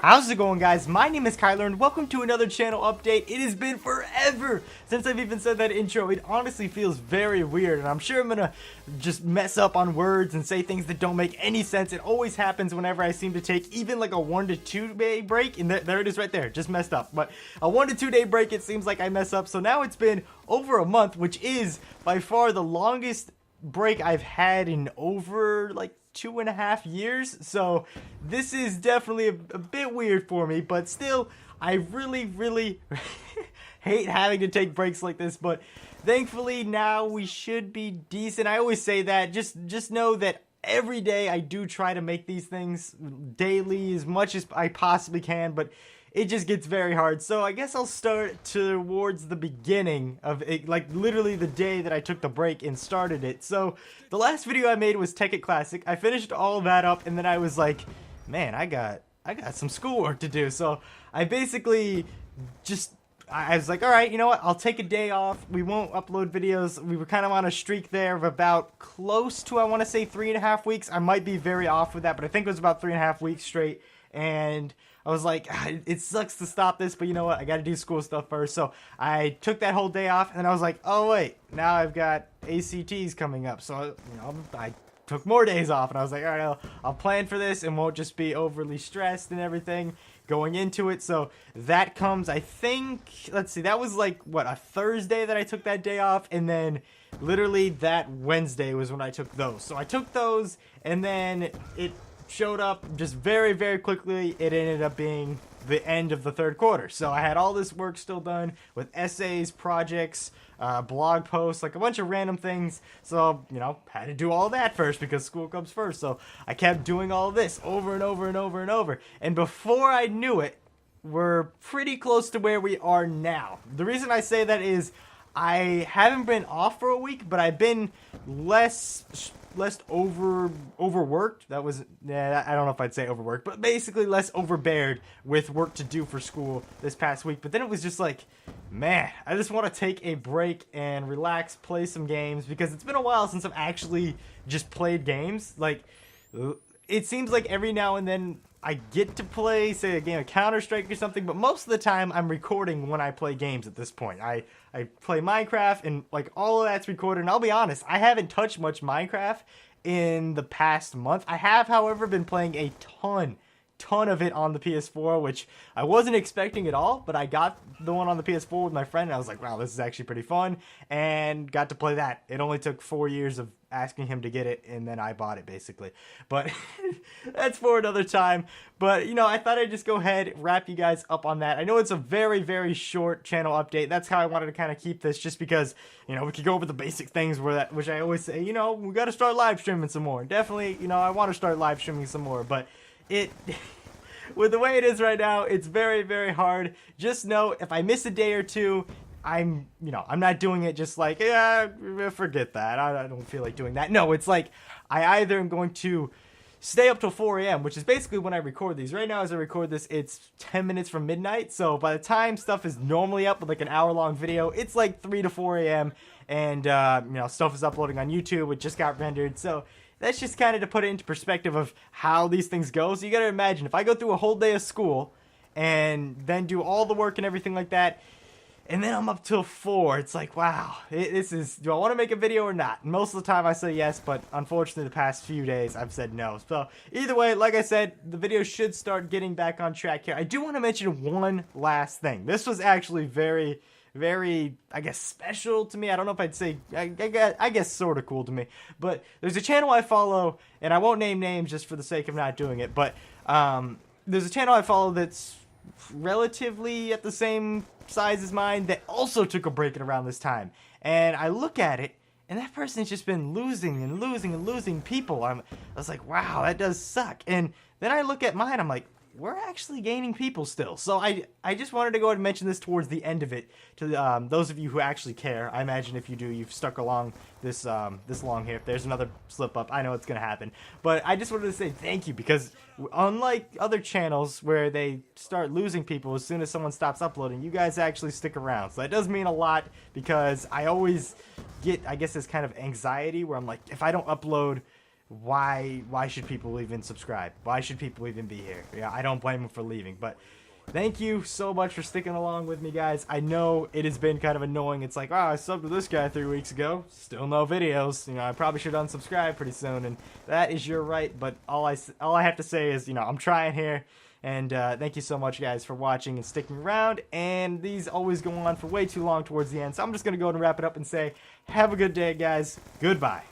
How's it going, guys? My name is Kyler and welcome to another channel update. It has been forever since I've even said that intro. It honestly feels very weird, and I'm sure I'm gonna just mess up on words and say things that don't make any sense. It always happens whenever I seem to take even like a 1 to 2 day break, and there it is right there, just messed up. But a 1 to 2 day break, it seems like I mess up. So now it's been over a month, which is by far the longest break I've had in over like 2.5 years, so this is definitely a bit weird for me, but still, I really hate having to take breaks like this, but thankfully now we should be decent. I always say that, just know that every day I do try to make these things daily as much as I possibly can, but it just gets very hard. So I guess I'll start towards the beginning of it, like literally the day that I took the break and started it. So the last video I made was Tekkit Classic. I finished all that up, and then I was like, man, I got some schoolwork to do. So I basically I was like, all right, you know what? I'll take a day off. We won't upload videos. We were kind of on a streak there of about close to, I want to say 3.5 weeks. I might be very off with that, but I think it was about 3.5 weeks straight. And I was like, it sucks to stop this, but you know what? I got to do school stuff first. So I took that whole day off, and then I was like, oh wait, now I've got ACTs coming up. So, you know, I took more days off, and I was like, all right, I'll plan for this and won't just be overly stressed and everything going into it. So that comes, I think, let's see, that was like, what, a Thursday that I took that day off, and then literally that Wednesday was when I took those. So I took those, and then it showed up just very quickly. It ended up being the end of the third quarter. So I had all this work still done with essays, projects, blog posts, like a bunch of random things. So, you know, had to do all that first because school comes first. So I kept doing all this over and over. And before I knew it, we're pretty close to where we are now. The reason I say that is I haven't been off for a week, but I've been less overworked. That was, I don't know if I'd say overworked, but basically less overbeared with work to do for school this past week. But then it was just like, man, I just want to take a break and relax, play some games, because it's been a while since I've actually just played games. Like, it seems like every now and then I get to play, say, a game of Counter-Strike or something, but most of the time I'm recording when I play games at this point. I play Minecraft, and like all of that's recorded, and I'll be honest, I haven't touched much Minecraft in the past month. I have, however, been playing a ton of it on the PS4, which I wasn't expecting at all, but I got the one on the PS4 with my friend, and I was like, wow, this is actually pretty fun, and got to play that. It only took 4 years of asking him to get it, and then I bought it, basically. But that's for another time. But, you know, I thought I'd just go ahead, wrap you guys up on that. I know it's a very short channel update. That's how I wanted to kind of keep this, just because, you know, we could go over the basic things which I always say, you know, we got to start live streaming some more. Definitely, you know, I want to start live streaming some more, but with the way it is right now, it's very hard. Just know, if I miss a day or two, I'm not doing it just like, yeah, forget that. I don't feel like doing that. No, it's like, I either am going to stay up till 4 a.m., which is basically when I record these. Right now, as I record this, it's 10 minutes from midnight. So by the time stuff is normally up with like an hour-long video, it's like 3 to 4 a.m. And, you know, stuff is uploading on YouTube. It just got rendered. So that's just kind of to put it into perspective of how these things go. So you got to imagine, if I go through a whole day of school and then do all the work and everything like that, and then I'm up till 4, it's like, wow, do I want to make a video or not? And most of the time I say yes, but unfortunately the past few days I've said no. So either way, like I said, the video should start getting back on track here. I do want to mention one last thing. This was actually very, I guess, special to me. I don't know if I'd say, I guess sort of cool to me. But there's a channel I follow, and I won't name names just for the sake of not doing it, but there's a channel I follow that's relatively at the same size as mine that also took a break at around this time. And I look at it, and that person's just been losing people. I was like, wow, that does suck. And then I look at mine, I'm like, we're actually gaining people still. So I just wanted to go ahead and mention this towards the end of it to those of you who actually care. I imagine if you do, you've stuck along this long here. If there's another slip up, I know it's going to happen. But I just wanted to say thank you, because unlike other channels where they start losing people as soon as someone stops uploading, you guys actually stick around. So that does mean a lot, because I always get, I guess, this kind of anxiety where I'm like, if I don't upload why should people even subscribe? Why should people even be here? Yeah, I don't blame them for leaving, but thank you so much for sticking along with me, guys. I know it has been kind of annoying. It's like, oh, I subbed to this guy 3 weeks ago. Still no videos. You know, I probably should unsubscribe pretty soon, and that is your right. But all I have to say is, you know, I'm trying here. And thank you so much, guys, for watching and sticking around. And these always go on for way too long towards the end. So I'm just going to go and wrap it up and say, have a good day, guys. Goodbye.